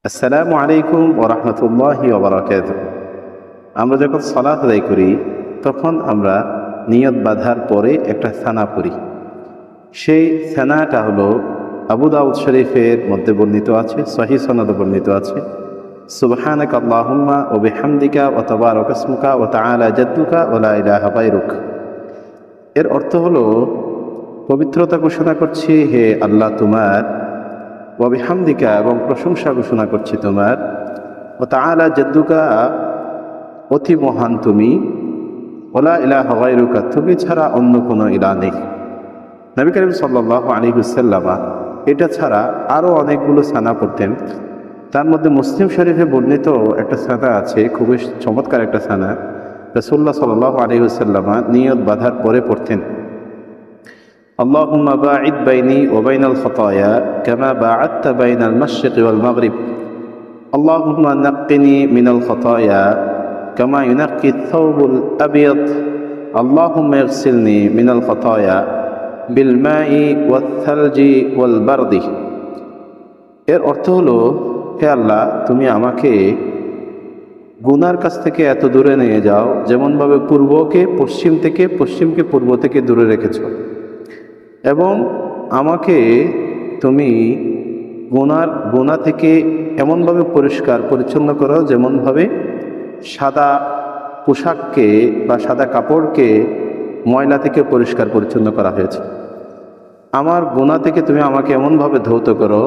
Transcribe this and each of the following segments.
আসসালামু আলাইকুম ওয়া রাহমাতুল্লাহি ওয়া বারাকাতুহু। আমরা যখন সালাত আদায় করি তখন আমরা নিয়ত বাঁধার পরে একটা সানা পড়ি। সেই সানাটা হলো আবু দাউদ শরীফের মধ্যে বর্ণিত আছে, সহিহ সনদে বর্ণিত আছে। সুবহানাকা আল্লাহুম্মা ওয়া বিহামদিকা ওয়া তাবারাকা ইসমুকা ওয়া তাআলা জাদ্দুকা ওয়া লা ইলাহা গায়রুক। এর অর্থ হলো, পবিত্রতা ঘোষণা করছি হে আল্লাহ তোমার, ওয়া বিহামদিকা এবং প্রশংসা ঘোষণা করছি তোমার, ওয়া তাআলা জাদ্দুকা অতি মহান তুমি, ওয়া লা ইলাহা গায়রুকা তুমি ছাড়া অন্য কোনো ইলাহ নেই। নবী করিম সাল্লাল্লাহু আলাইহি ওয়াসাল্লাম এটা ছাড়া আরও অনেকগুলো সানা পড়তেন। তার মধ্যে মুসলিম শরীফে বর্ণিত একটা সানা আছে, খুবই চমৎকার একটা সানা। রাসূলুল্লাহ সাল্লাল্লাহু আলাইহি ওয়াসাল্লাম নিয়ত বাঁধার পরে পড়তেন, আল্লাহুম্মা বাঈদ বাইনি ওয়া বাইনাল খাতায়া কামা বাআদতা বাইনাল মাশরিকি ওয়াল মাগরিব। আল্লাহুম্মা নাক্কিনি মিনাল খাতায়া কামা ইউনাক্কি আথ-থাওবুল আবিয়াদ। আল্লাহুম্মা ইগসিলনি মিনাল খাতায়া বিল মাই ওয়াত থালজি ওয়াল বারদি। এর অর্থ হলো, হে আল্লাহ তুমি আমাকে গুনার কাছ থেকে এত দূরে নিয়ে যাও যেমনভাবে পূর্বকে পশ্চিম থেকে, পশ্চিমকে পূর্ব থেকে দূরে রেখেছ, এবং আমাকে তুমি গুনাহ থেকে এমনভাবে পরিষ্কার পরিচ্ছন্ন করো যেমনভাবে সাদা পোশাককে বা সাদা কাপড়কে ময়লা থেকে পরিষ্কার পরিচ্ছন্ন করা হয়েছে। আমার গুনাহ থেকে তুমি আমাকে এমনভাবে ধৌত করো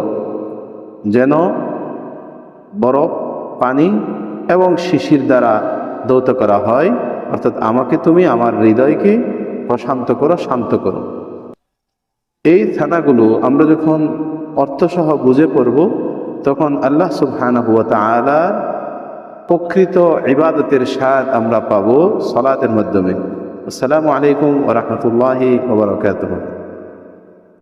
যেন বরফ, পানি এবং শিশির দ্বারা ধৌত করা হয়, অর্থাৎ আমাকে তুমি আমার হৃদয়কে প্রশান্ত করো, শান্ত করো। এই থানাগুলো আমরা যখন অর্থসহ বুঝে পড়ব তখন আল্লাহ সুবহানাহু ওয়া তাআলা প্রকৃত ইবাদতের স্বাদ আমরা পাবো সালাতের মাধ্যমে। আসসালামু আলাইকুম ওয়া রাহমাতুল্লাহি ওয়া বারাকাতুহু।